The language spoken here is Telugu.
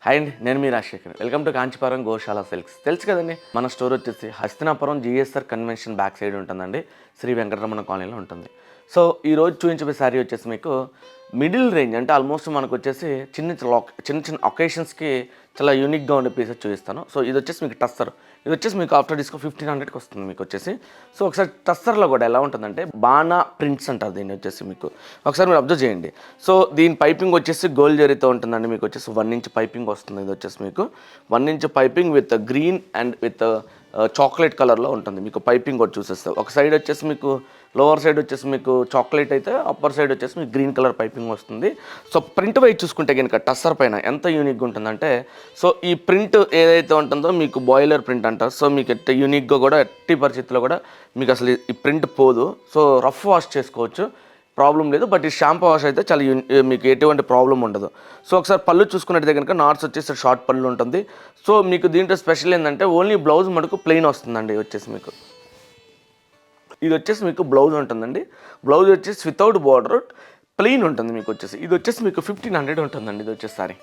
హాయ్ అండి, నేను మీ Rajasekhar. Welcome to Kanchipuram Goshala silks. తెలుసు కదండి, మన స్టోర్ వచ్చేసి Hastinapuram GSR convention back side ఉంటుందండి. శ్రీ వెంకటరమణ కాలనీలో ఉంటుంది. సో ఈరోజు చూపించే శారీ వచ్చేసి మీకు మిడిల్ రేంజ్, అంటే ఆల్మోస్ట్ మనకు వచ్చేసి చిన్న ఒకేషన్స్కి చాలా యూనిక్గా ఉండే పీసెస్ చూపిస్తాను. సో ఇది వచ్చేసి మీకు టస్సర్. ఇది వచ్చేసి మీకు ఆఫ్టర్ డిస్కౌంట్ 1500కి వస్తుంది మీకు వచ్చేసి. సో ఒకసారి టస్సర్లో కూడా ఎలా ఉంటుందంటే బానా ప్రింట్స్ అంటారు దీన్ని వచ్చేసి. మీకు ఒకసారి మీరు అబ్జర్వ్ చేయండి. సో దీని పైపింగ్ వచ్చేసి గోల్డ్ జరీతో ఉంటుందండి. మీకు వచ్చేసి 1 ఇంచ్ పైపింగ్ వస్తుంది. ఇది వచ్చేసి మీకు 1 inch piping with green and with chocolate కలర్లో ఉంటుంది. మీకు పైపింగ్ కూడా చూసేస్తారు. ఒక సైడ్ వచ్చేసి మీకు లోవర్ సైడ్ వచ్చేసి మీకు చాక్లెట్ అయితే, అప్పర్ సైడ్ వచ్చేసి మీకు గ్రీన్ కలర్ పైపింగ్ వస్తుంది. సో ప్రింట్ వైజ్ చూసుకుంటే కనుక టస్సర్ పైన ఎంత యూనిక్గా ఉంటుందంటే, సో ఈ ప్రింట్ ఏదైతే ఉంటుందో మీకు బాయిలర్ ప్రింట్ అంటారు. సో మీకు యూనిక్గా కూడా ఎట్టి పరిస్థితుల్లో కూడా మీకు అసలు ఈ ప్రింట్ పోదు. సో రఫ్ వాష్ చేసుకోవచ్చు, ప్రాబ్లం లేదు. బట్ ఈ షాంపూ వాష్ అయితే చాలా మీకు ఎటువంటి ప్రాబ్లం ఉండదు. సో ఒకసారి పళ్ళు చూసుకున్నట్టయితే కనుక నాట్స్ వచ్చేసి షార్ట్ పళ్ళు ఉంటుంది. సో మీకు దీంట్లో స్పెషల్ ఏంటంటే ఓన్లీ బ్లౌజ్ మటుకు ప్లెయిన్ వస్తుందండి. వచ్చేసి మీకు ఇది వచ్చేసి మీకు బ్లౌజ్ ఉంటుందండి. బ్లౌజ్ వచ్చేసి వితౌట్ బార్డర్ ప్లెయిన్ ఉంటుంది మీకు వచ్చేసి. ఇది వచ్చేసి మీకు 1500 ఉంటుందండి. ఇది వచ్చేసి సారీ